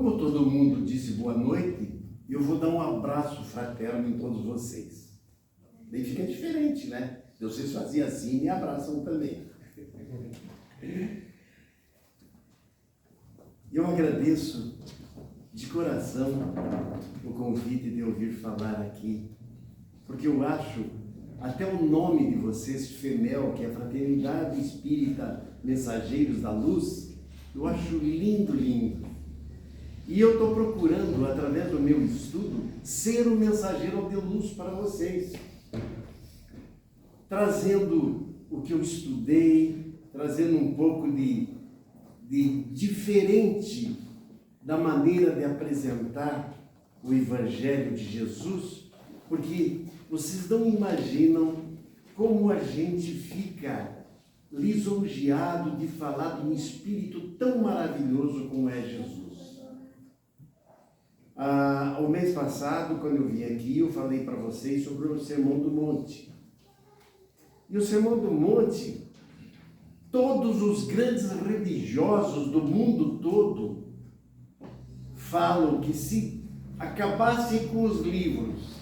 Como todo mundo disse boa noite, eu vou dar um abraço fraterno em todos vocês. Daí fica diferente, né? Vocês faziam assim e me abraçam também. Eu agradeço de coração o convite de ouvir falar aqui, porque eu acho até o nome de vocês, FEMEL, que é Fraternidade Espírita Mensageiros da Luz, eu acho lindo, lindo. E eu estou procurando, através do meu estudo, ser um mensageiro de luz para vocês, trazendo o que eu estudei, trazendo um pouco de diferente da maneira de apresentar o Evangelho de Jesus, porque vocês não imaginam como a gente fica lisonjeado de falar de um Espírito tão maravilhoso como é Jesus. O mês passado, quando eu vim aqui, eu falei para vocês sobre o Sermão do Monte. E o Sermão do Monte, todos os grandes religiosos do mundo todo falam que se acabassem com os livros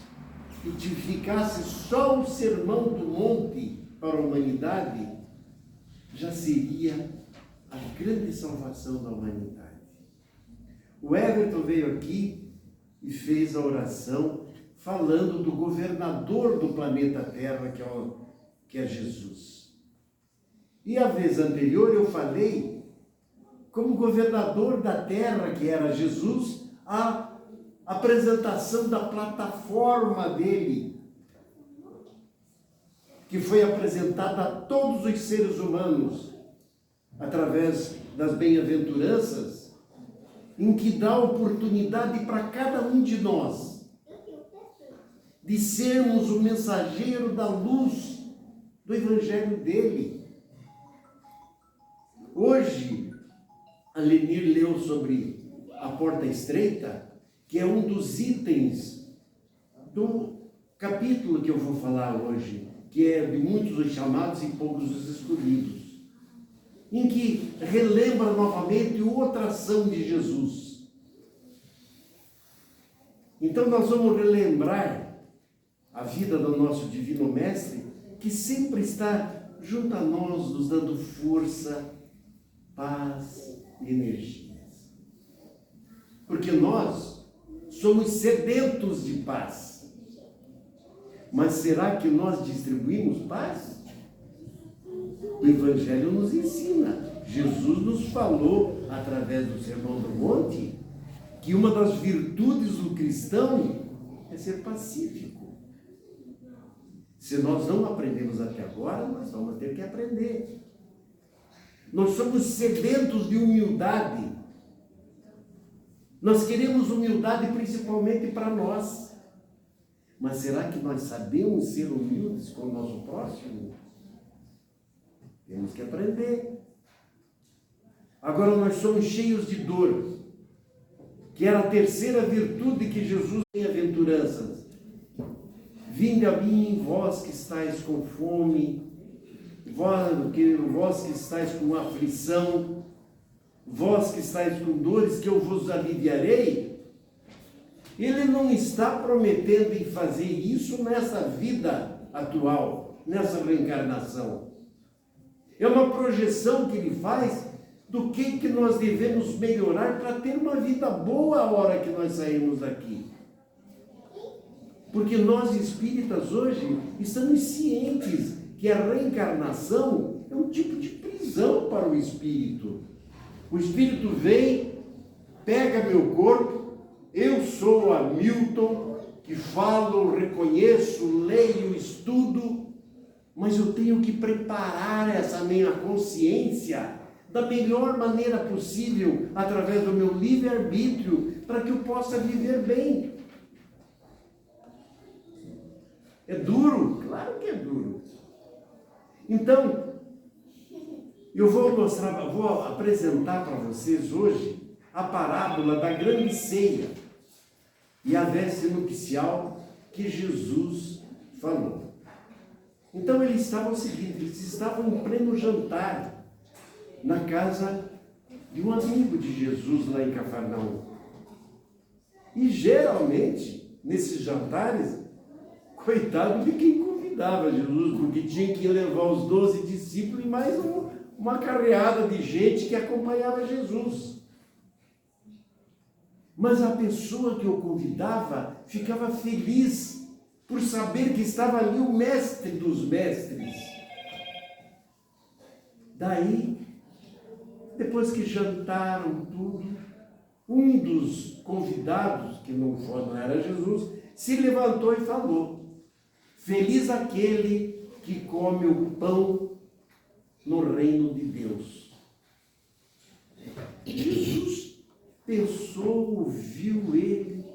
e te ficasse só o Sermão do Monte para a humanidade, já seria a grande salvação da humanidade. O Everton veio aqui e fez a oração falando do governador do planeta Terra, que é Jesus. E a vez anterior eu falei como governador da Terra, que era Jesus, a apresentação da plataforma dele, que foi apresentada a todos os seres humanos através das bem-aventuranças, em que dá oportunidade para cada um de nós de sermos o mensageiro da luz do Evangelho dele. Hoje, a Lenir leu sobre a porta estreita, que é um dos itens do capítulo que eu vou falar hoje, que é de muitos os chamados e poucos os escolhidos, em que relembra novamente outra ação de Jesus. Então nós vamos relembrar a vida do nosso Divino Mestre, que sempre está junto a nós, nos dando força, paz e energias. Porque nós somos sedentos de paz. Mas será que nós distribuímos paz? O Evangelho nos ensina. Jesus nos falou, através do Sermão do Monte, que uma das virtudes do cristão é ser pacífico. Se nós não aprendemos até agora, nós vamos ter que aprender. Nós somos sedentos de humildade. Nós queremos humildade principalmente para nós. Mas será que nós sabemos ser humildes com o nosso próximo? Temos que aprender. Agora nós somos cheios de dor, que era a terceira virtude que Jesus tem aventuranças. Vinde a mim, vós que estáis com fome, vós que estáis com aflição, vós que estáis com dores, que eu vos aliviarei. Ele não está prometendo em fazer isso nessa vida atual, nessa reencarnação. É uma projeção que ele faz do que nós devemos melhorar para ter uma vida boa a hora que nós saímos daqui. Porque nós espíritas hoje estamos cientes que a reencarnação é um tipo de prisão para o espírito. O espírito vem, pega meu corpo, eu sou Hamilton, que falo, reconheço, leio, estudo, mas eu tenho que preparar essa minha consciência da melhor maneira possível, através do meu livre-arbítrio, para que eu possa viver bem. É duro? Claro que é duro. Então, eu vou apresentar para vocês hoje a parábola da grande ceia e a veste nupcial que Jesus falou. Então eles estavam seguindo, eles estavam em pleno jantar na casa de um amigo de Jesus lá em Cafarnaum. E geralmente, nesses jantares, coitado de quem convidava Jesus, porque tinha que levar os 12 discípulos e mais uma carreada de gente que acompanhava Jesus. Mas a pessoa que o convidava ficava feliz por saber que estava ali o mestre dos mestres. Daí, depois que jantaram tudo, um dos convidados, que não era Jesus, se levantou e falou: feliz aquele que come o pão no reino de Deus. Jesus pensou, ouviu ele,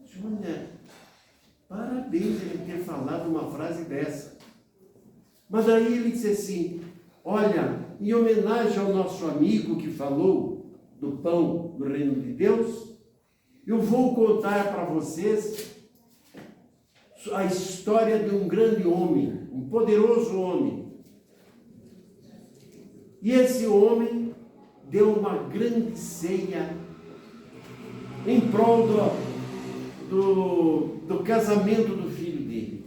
disse: olha, parabéns ele ter falado uma frase dessa. Mas aí ele disse assim: olha, em homenagem ao nosso amigo que falou do pão do reino de Deus, eu vou contar para vocês a história de um grande homem, um poderoso homem. E esse homem deu uma grande ceia em prol do casamento do filho dele.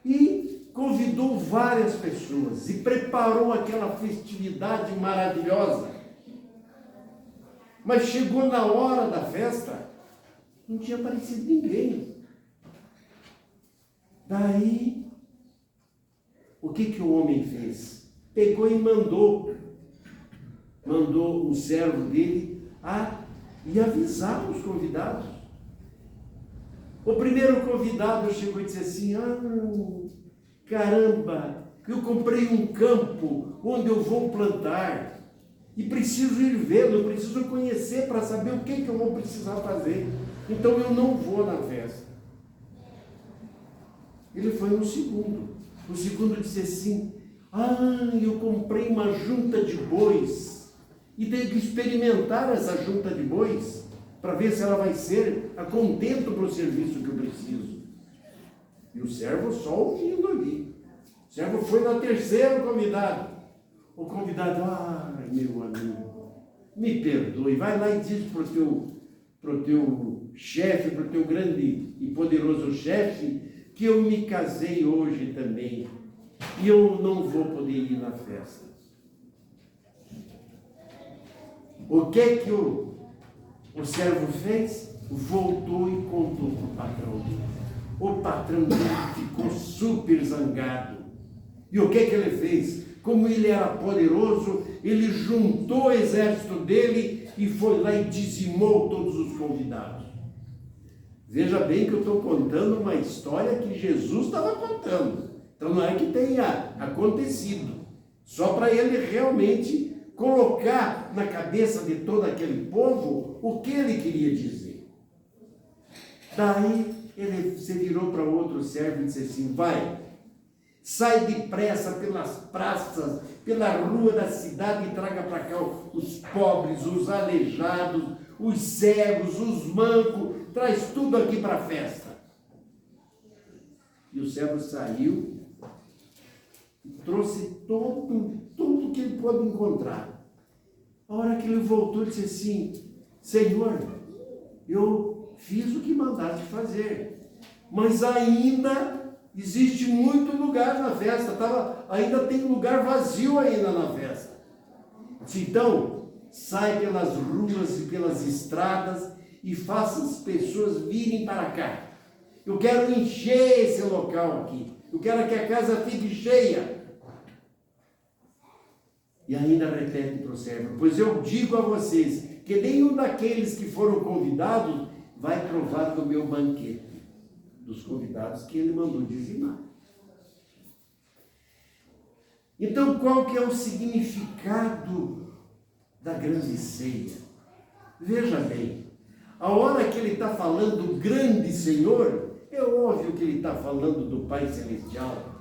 E convidou várias pessoas e preparou aquela festividade maravilhosa. Mas chegou na hora da festa, não tinha aparecido ninguém. Daí, o que o homem fez? Pegou e mandou o servo dele e avisar os convidados. O primeiro convidado chegou e disse assim: caramba, eu comprei um campo onde eu vou plantar e preciso ir vê-lo, preciso conhecer para saber o que eu vou precisar fazer. Então eu não vou na festa. Ele foi no segundo. O segundo disse assim: eu comprei uma junta de bois e tenho que experimentar essa junta de bois para ver se ela vai ser a contento para o serviço que eu preciso. E o servo só ouvindo ali. O servo foi no terceiro convidado. O convidado: meu amigo, me perdoe, vai lá e diz para o teu chefe, para o teu grande e poderoso chefe, que eu me casei hoje também e eu não vou poder ir na festa. O que o servo fez? Voltou e contou para o patrão dele. O patrão dele ficou super zangado. E o que ele fez? Como ele era poderoso, ele juntou o exército dele e foi lá e dizimou todos os convidados. Veja bem que eu estou contando uma história que Jesus estava contando. Então não é que tenha acontecido. Só para ele realmente colocar na cabeça de todo aquele povo o que ele queria dizer. Daí ele se virou para outro servo e disse assim: vai, sai depressa pelas praças, pela rua da cidade e traga para cá os pobres, os aleijados, os cegos, os mancos, traz tudo aqui para a festa. E o servo saiu e trouxe tudo que ele pôde encontrar. A hora que ele voltou, ele disse assim: Senhor, eu fiz o que mandaste fazer, mas ainda existe muito lugar na festa, ainda tem lugar vazio ainda na festa. Então, sai pelas ruas e pelas estradas e faça as pessoas virem para cá. Eu quero encher esse local aqui. Eu quero que a casa fique cheia. E ainda repete para o servo: pois eu digo a vocês que nenhum daqueles que foram convidados vai provar do meu banquete, dos convidados que ele mandou dizimar. Então, qual que é o significado da grande ceia? Veja bem, a hora que ele está falando grande Senhor, é óbvio que ele está falando do Pai Celestial.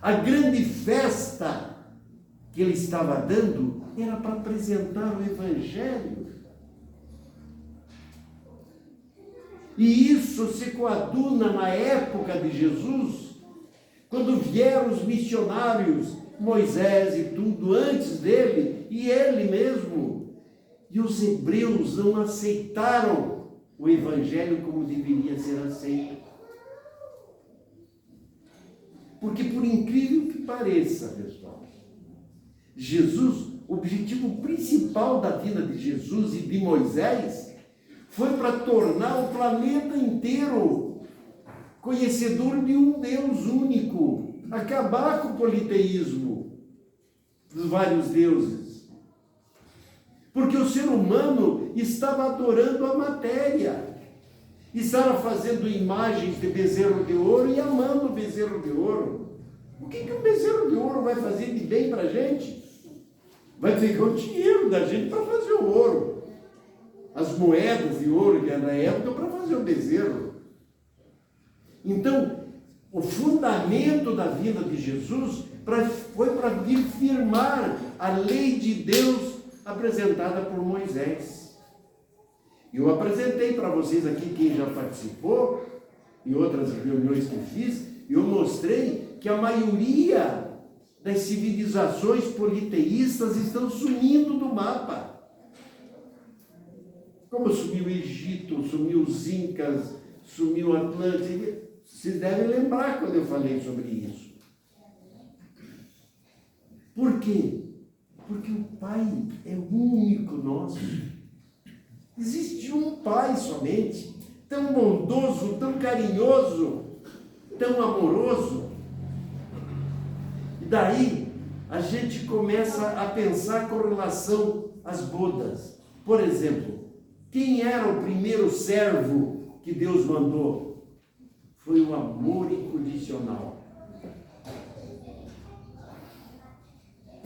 A grande festa que ele estava dando era para apresentar o Evangelho. E isso se coaduna na época de Jesus, quando vieram os missionários, Moisés e tudo antes dele, e ele mesmo E os hebreus não aceitaram o evangelho como deveria ser aceito. Porque, por incrível que pareça, pessoal, Jesus, o objetivo principal da vida de Jesus e de Moisés foi para tornar o planeta inteiro conhecedor de um Deus único, acabar com o politeísmo dos vários deuses. Porque o ser humano estava adorando a matéria, estava fazendo imagens de bezerro de ouro e amando o bezerro de ouro. O que um bezerro de ouro vai fazer de bem para a gente? Vai pegar o dinheiro da gente para fazer o ouro. As moedas de ouro que era na época para fazer o bezerro. Então, o fundamento da vida de Jesus foi para vir firmar a lei de Deus apresentada por Moisés. Eu apresentei para vocês aqui, quem já participou, em outras reuniões que fiz, eu mostrei que a maioria das civilizações politeístas estão sumindo do mapa. Como sumiu o Egito, sumiu os Incas, sumiu a Atlântida. Vocês devem lembrar quando eu falei sobre isso. Por quê? Porque o Pai é único nosso. Existe um Pai somente, tão bondoso, tão carinhoso, tão amoroso. E daí a gente começa a pensar com relação às bodas. Por exemplo, quem era o primeiro servo que Deus mandou? Foi o amor incondicional.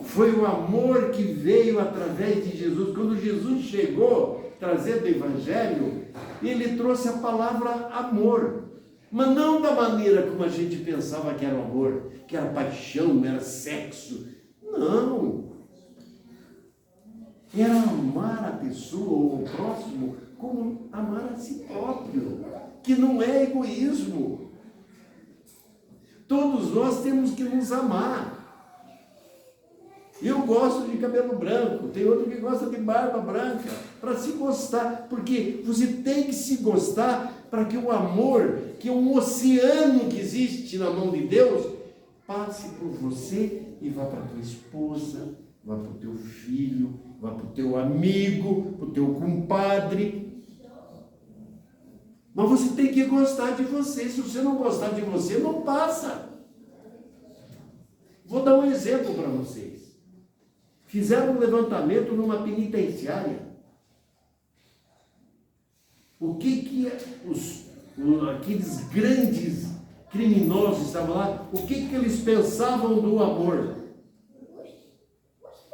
Foi o amor que veio através de Jesus. Quando Jesus chegou trazendo o Evangelho, ele trouxe a palavra amor. Mas não da maneira como a gente pensava que era o amor, que era paixão, era sexo. Não. Era amar a pessoa ou o próximo como amar a si próprio, que não é egoísmo. Todos nós temos que nos amar. Eu gosto de cabelo branco, tem outro que gosta de barba branca, para se gostar, porque você tem que se gostar para que o amor, que é um oceano que existe na mão de Deus, passe por você e vá para a tua esposa, vá para o teu filho, vá para o teu amigo, para o teu compadre. Mas você tem que gostar de você. Se você não gostar de você, não passa. Vou dar um exemplo para vocês. Fizeram um levantamento numa penitenciária. O que aqueles grandes criminosos estavam lá, o que eles pensavam do amor?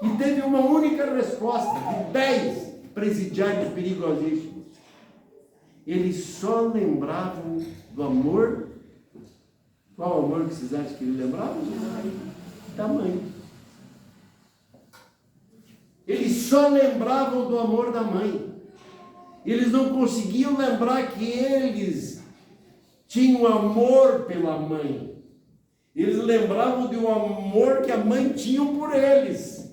E teve uma única resposta de 10 presidiários perigosíssimos. Eles só lembravam do amor. Qual amor que vocês acham que eles lembravam? Da mãe. Eles só lembravam do amor da mãe. Eles não conseguiam lembrar que eles tinham amor pela mãe. Eles lembravam do amor que a mãe tinha por eles.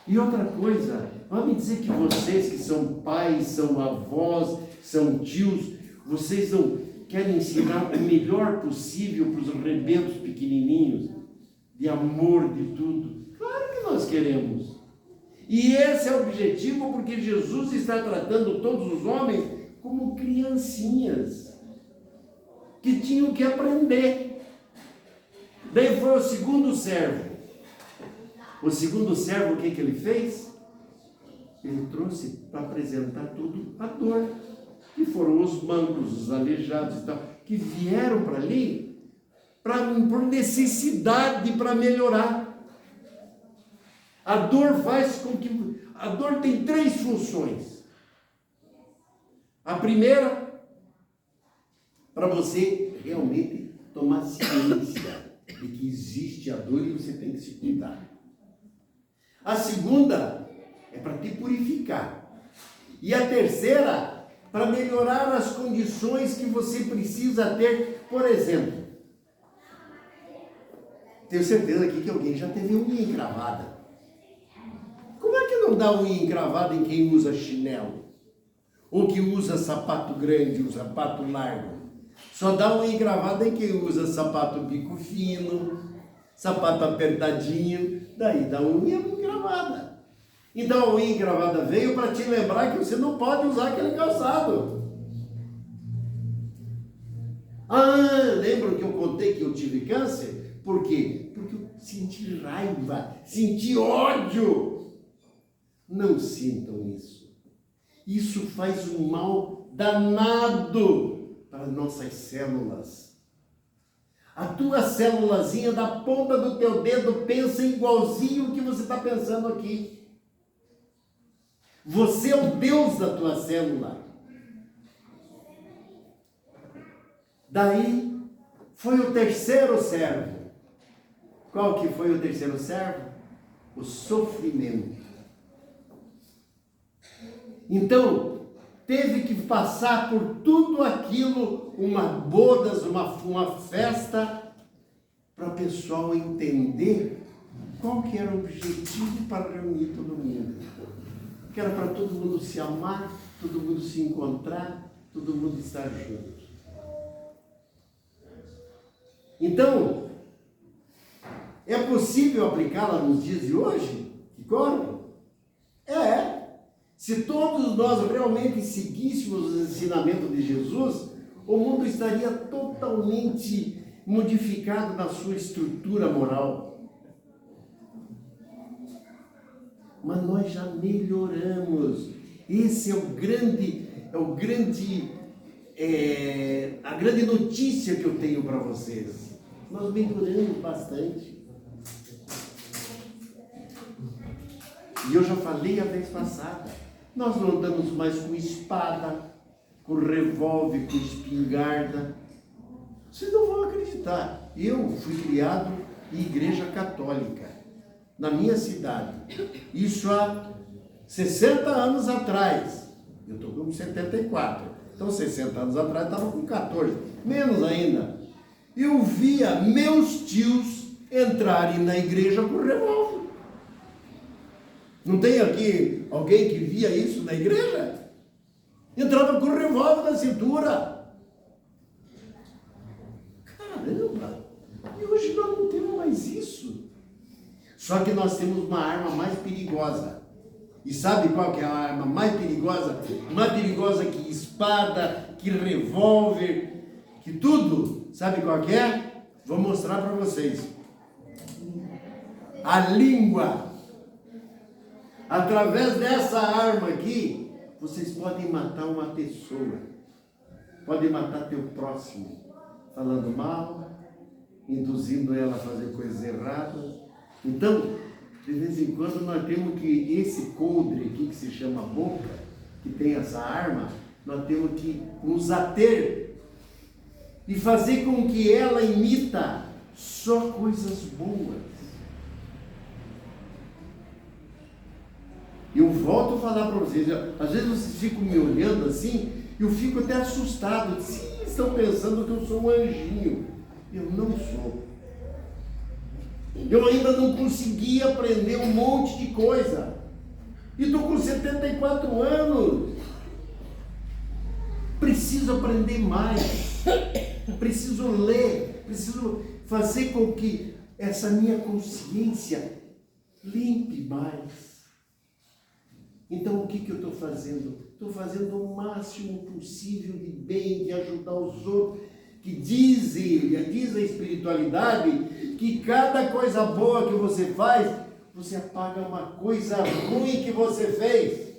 E outra coisa, vamos me dizer que vocês que são pais, são avós, são tios, vocês não querem ensinar o melhor possível para os rebentos pequenininhos, de amor, de tudo? Claro que nós queremos. E esse é o objetivo, porque Jesus está tratando todos os homens como criancinhas, que tinham que aprender. Daí foi o segundo servo. O segundo servo, o que ele fez? Ele trouxe para apresentar tudo a dor. Que foram os mancos, os aleijados e tal, que vieram para ali por necessidade, para melhorar. A dor faz com que... A dor tem 3 funções. A primeira, para você realmente tomar ciência de que existe a dor e você tem que se cuidar. A segunda é para te purificar. E a terceira, para melhorar as condições que você precisa ter. Por exemplo, Tenho certeza aqui que alguém já teve unha encravada. Como é que não dá unha encravada em quem usa chinelo? Ou que usa sapato grande, um sapato largo? Só dá unha encravada em quem usa sapato bico fino, sapato apertadinho, daí dá unha encravada. Então a unha encravada veio para te lembrar que você não pode usar aquele calçado. Lembram que eu contei que eu tive câncer? Por quê? Porque eu senti raiva, senti ódio. Não sintam isso. Isso faz um mal danado para nossas células. A tua célulazinha da ponta do teu dedo pensa igualzinho o que você está pensando aqui. Você é o Deus da tua célula. Daí foi o terceiro servo. Qual que foi o terceiro servo? O sofrimento. Então, teve que passar por tudo aquilo, bodas, uma festa, para o pessoal entender qual que era o objetivo para reunir todo mundo. Que era para todo mundo se amar, todo mundo se encontrar, todo mundo estar junto. Então, é possível aplicá-la nos dias de hoje, que correm? Se todos nós realmente seguíssemos os ensinamentos de Jesus, o mundo estaria totalmente modificado na sua estrutura moral. Mas nós já melhoramos. Esse é a grande notícia que eu tenho para vocês. Nós melhoramos bastante. E eu já falei a vez passada, nós não andamos mais com espada, com revólver, com espingarda. Vocês não vão acreditar. Eu fui criado em igreja católica, na minha cidade. Isso há 60 anos atrás. Eu estou com 74. Então, 60 anos atrás, estava com 14. Menos ainda. Eu via meus tios entrarem na igreja com revólver. Não tem aqui alguém que via isso na igreja? Entrava com revólver na cintura. Caramba! E hoje nós não temos mais isso. Só que nós temos uma arma mais perigosa. E sabe qual que é a arma mais perigosa? Mais perigosa que espada, que revólver, que tudo. Sabe qual que é? Vou mostrar para vocês. A língua. Através dessa arma aqui, vocês podem matar uma pessoa. Podem matar teu próximo. Falando mal, induzindo ela a fazer coisas erradas. Então, de vez em quando nós temos que, esse coldre aqui que se chama boca, que tem essa arma, nós temos que nos ater e fazer com que ela imita só coisas boas. Eu volto a falar para vocês, às vezes vocês ficam me olhando assim, eu fico até assustado. Sim, estão pensando que eu sou um anjinho. Eu não sou. Eu ainda não consegui aprender um monte de coisa. E estou com 74 anos. Preciso aprender mais. Preciso ler. Preciso fazer com que essa minha consciência limpe mais. Então, o que eu estou fazendo? Estou fazendo o máximo possível de bem, de ajudar os outros, que diz a espiritualidade, que cada coisa boa que você faz, você apaga uma coisa ruim que você fez.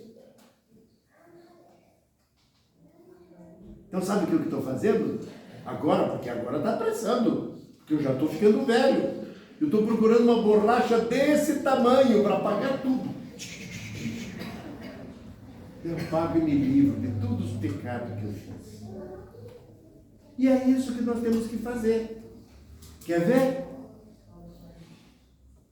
Então, sabe o que eu estou fazendo? Agora, porque agora está apressando, porque eu já estou ficando velho. Eu estou procurando uma borracha desse tamanho para apagar tudo. Eu pago e me livro de todos os pecados que eu fiz. E é isso que nós temos que fazer. Quer ver?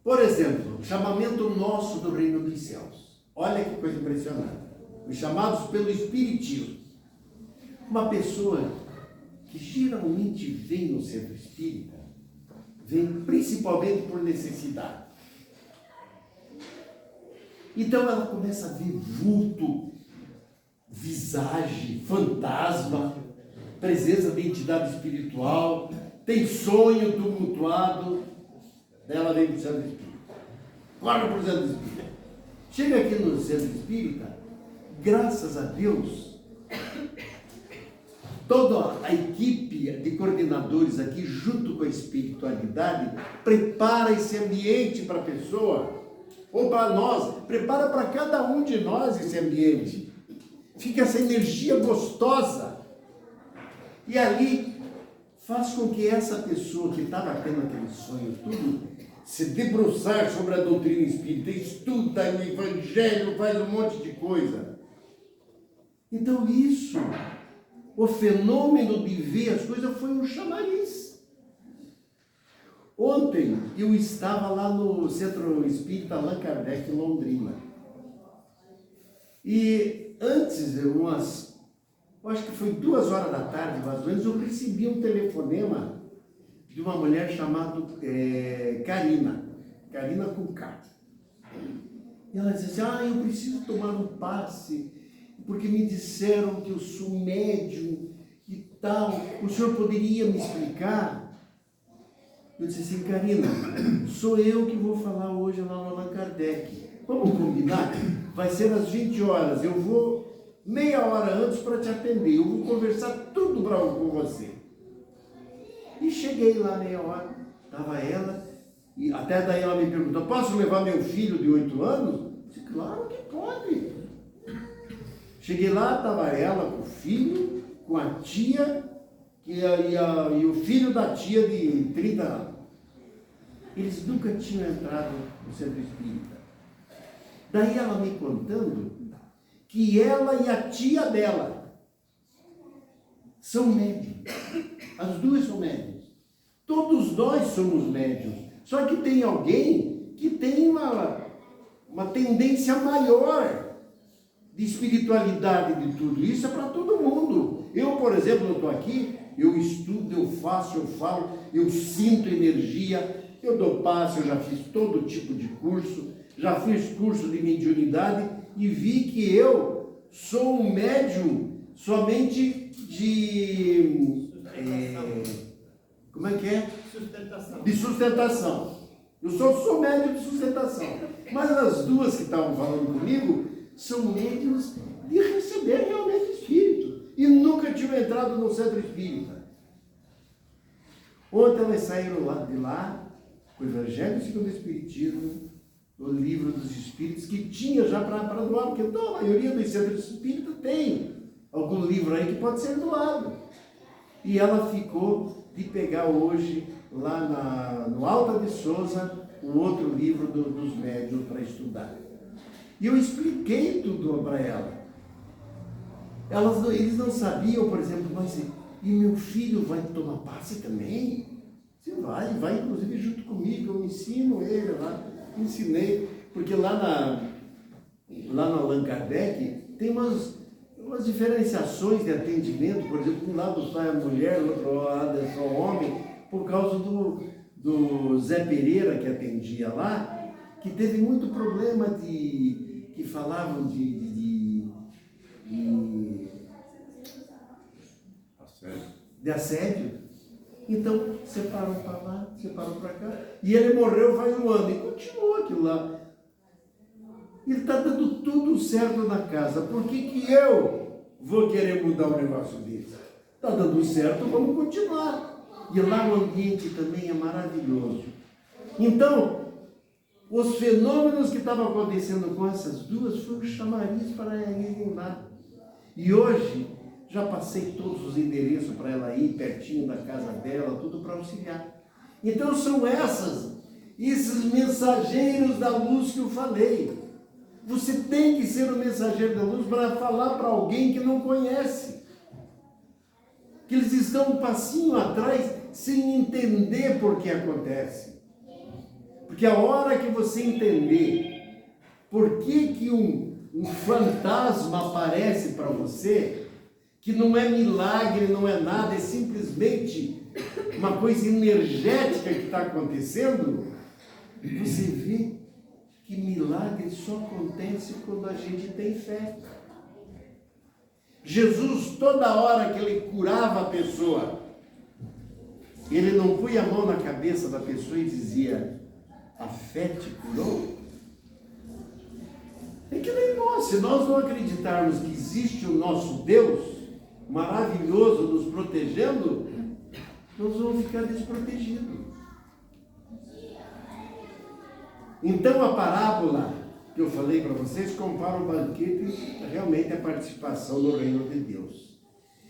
Por exemplo, o chamamento nosso do reino dos céus. Olha que coisa impressionante. Os chamados pelo Espiritismo. Uma pessoa que geralmente vem no centro espírita, vem principalmente por necessidade. Então ela começa a ver vulto, visagem, fantasma, presença de entidade espiritual, tem sonho tumultuado. Daí ela vem para o centro espírita. Corre para o centro espírita. Chega aqui no centro espírita, graças a Deus, toda a equipe de coordenadores aqui, junto com a espiritualidade, prepara esse ambiente para a pessoa, ou para nós, prepara para cada um de nós esse ambiente. Fica essa energia gostosa. E ali faz com que essa pessoa que estava tendo aquele sonho tudo, se debruçar sobre a doutrina espírita, estuda o evangelho, faz um monte de coisa. Então isso, o fenômeno de ver as coisas foi um chamariz. Ontem eu estava lá no Centro Espírita Allan Kardec, em Londrina. E antes, eu acho que foi 2h da tarde, mais ou menos, eu recebi um telefonema de uma mulher chamada Karina com K. E ela disse assim, eu preciso tomar um passe, porque me disseram que eu sou médium e tal, o senhor poderia me explicar? Eu disse assim, Karina, sou eu que vou falar hoje lá no Allan Kardec. Vamos combinar? Vai ser às 20 horas, eu vou meia hora antes para te atender, eu vou conversar tudo com você. E cheguei lá meia hora, estava ela, e até daí ela me perguntou, posso levar meu filho de 8 anos? Eu disse, claro que pode. Cheguei lá, estava ela com o filho, com a tia, e o filho da tia de 30 anos. Eles nunca tinham entrado no centro espírita. Daí ela me contando que ela e a tia dela são médiums. As duas são médiums. Todos nós somos médiums. Só que tem alguém que tem uma tendência maior de espiritualidade de tudo. Isso é para todo mundo. Eu, por exemplo, eu estou aqui, eu estudo, eu faço, eu falo, eu sinto energia, eu dou passe, eu já fiz todo tipo de curso, já fiz curso de mediunidade e vi que eu sou um médium somente de... como é que é? Sustentação. De sustentação. Eu sou médium de sustentação. Mas as duas que estavam falando comigo são médiums de receber realmente espírito. E nunca tinham entrado no centro espírita. Ontem elas saíram lá de lá, com o Evangelho segundo o Espiritismo, o Livro dos Espíritos, que tinha já para doar, porque a maioria dos centros espíritas tem algum livro aí que pode ser doado. E ela ficou de pegar hoje, lá no Alta de Souza, um outro livro dos médiuns para estudar. E eu expliquei tudo para ela. Eles não sabiam, por exemplo, mas e meu filho vai tomar passe também? Você vai inclusive junto comigo, eu ensino ele lá, ensinei, porque lá no Allan Kardec tem umas diferenciações de atendimento, por exemplo, um lado só é mulher, o outro lado é só homem, por causa do Zé Pereira que atendia lá, que teve muito problema que falavam de assédio. Então, separam para lá, separam para cá. E ele morreu faz 1 ano e continuou aquilo lá. Ele está dando tudo certo na casa. Por que eu vou querer mudar o negócio dele? Está dando certo, vamos continuar. E lá o ambiente também é maravilhoso. Então, os fenômenos que estavam acontecendo com essas duas foi um chamariz para irem lá. E hoje, já passei todos os endereços para ela ir, pertinho da casa dela, tudo para auxiliar. Então são esses mensageiros da luz que eu falei. Você tem que ser o mensageiro da luz para falar para alguém que não conhece. Que eles estão um passinho atrás sem entender por que acontece. Porque a hora que você entender por que um fantasma aparece para você, que não é milagre, não é nada, é simplesmente uma coisa energética que está acontecendo, você vê que milagre só acontece quando a gente tem fé. Jesus, toda hora que ele curava a pessoa, ele não punha a mão na cabeça da pessoa e dizia: a fé te curou? É que nem nós, se nós não acreditarmos que existe o nosso Deus maravilhoso nos protegendo, nós vamos ficar desprotegidos. Então a parábola que eu falei para vocês compara o banquete realmente a participação no reino de Deus.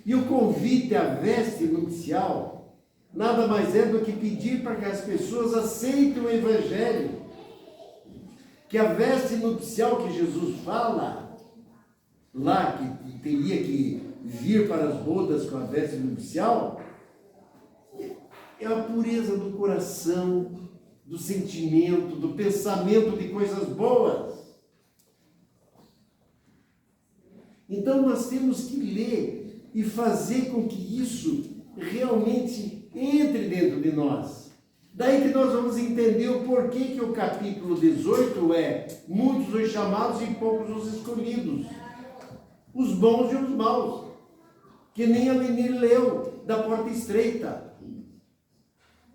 E o convite à veste nupcial nada mais é do que pedir para que as pessoas aceitem o Evangelho. Que a veste nupcial que Jesus fala, lá que teria que vir para as bodas com a veste nupcial, é a pureza do coração, do sentimento, do pensamento de coisas boas. Então nós temos que ler e fazer com que isso realmente entre dentro de nós. Daí que nós vamos entender o porquê que o capítulo 18 é muitos os chamados e poucos os escolhidos. Os bons e os maus. Que nem a menina leu, da porta estreita.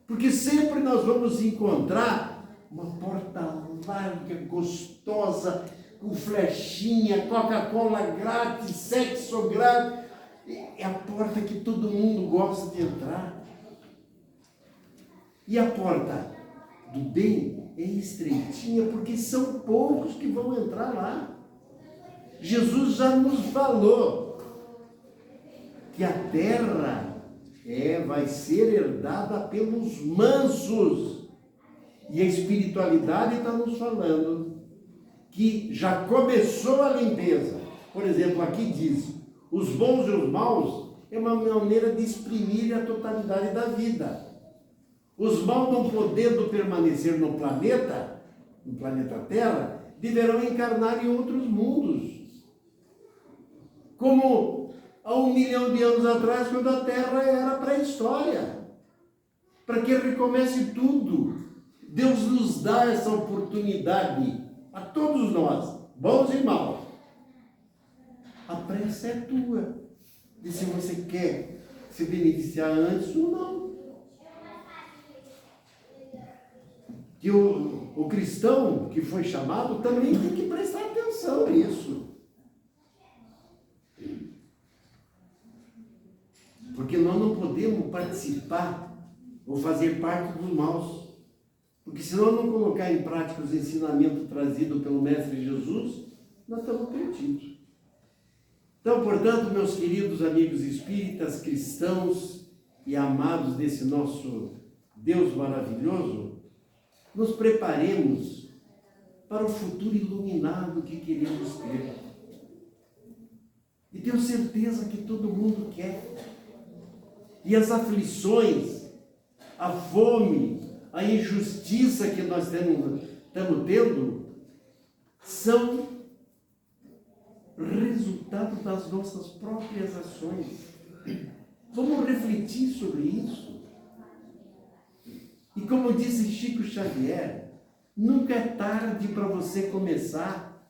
Porque sempre nós vamos encontrar uma porta larga, gostosa, com flechinha, Coca-Cola grátis, sexo grátis. É a porta que todo mundo gosta de entrar. E a porta do bem é estreitinha, porque são poucos que vão entrar lá. Jesus já nos falou que a terra vai ser herdada pelos mansos. E a espiritualidade está nos falando que já começou a limpeza. Por exemplo, aqui diz, os bons e os maus é uma maneira de exprimir a totalidade da vida. Os maus, não podendo permanecer no planeta Terra, deverão encarnar em outros mundos. Como há 1 milhão de anos atrás, quando a Terra era pré-história. Para que recomece tudo. Deus nos dá essa oportunidade a todos nós, bons e maus. A pressa é tua, de se você quer se beneficiar antes ou não. Que o cristão que foi chamado também tem que prestar atenção nisso. Porque nós não podemos participar ou fazer parte dos maus. Porque se nós não colocar em prática os ensinamentos trazidos pelo Mestre Jesus, nós estamos perdidos. Então, portanto, meus queridos amigos espíritas, cristãos e amados desse nosso Deus maravilhoso, nos preparemos para o futuro iluminado que queremos ter. E tenho certeza que todo mundo quer. E as aflições, a fome, a injustiça que nós estamos tendo, são resultado das nossas próprias ações. Vamos refletir sobre isso. E como disse Chico Xavier, nunca é tarde para você começar.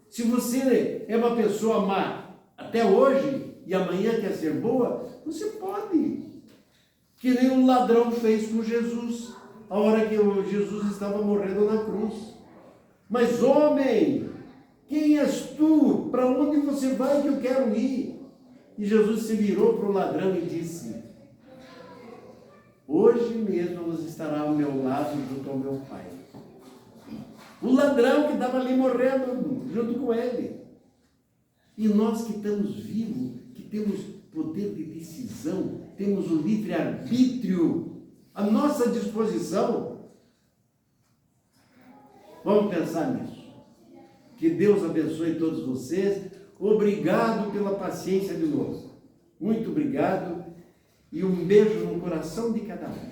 Se você é uma pessoa má até hoje e amanhã quer ser boa, você pode. Que nem o ladrão fez com Jesus, a hora que Jesus estava morrendo na cruz. Mas homem, quem és tu? Para onde você vai que eu quero ir? E Jesus se virou para o ladrão e disse: hoje mesmo você estará ao meu lado junto ao meu Pai. O ladrão que estava ali morrendo junto com ele. E nós que estamos vivos, que temos poder de decisão, temos o livre-arbítrio à nossa disposição, vamos pensar nisso. Que Deus abençoe todos vocês. Obrigado pela paciência de novo. Muito obrigado. E um beijo no coração de cada um.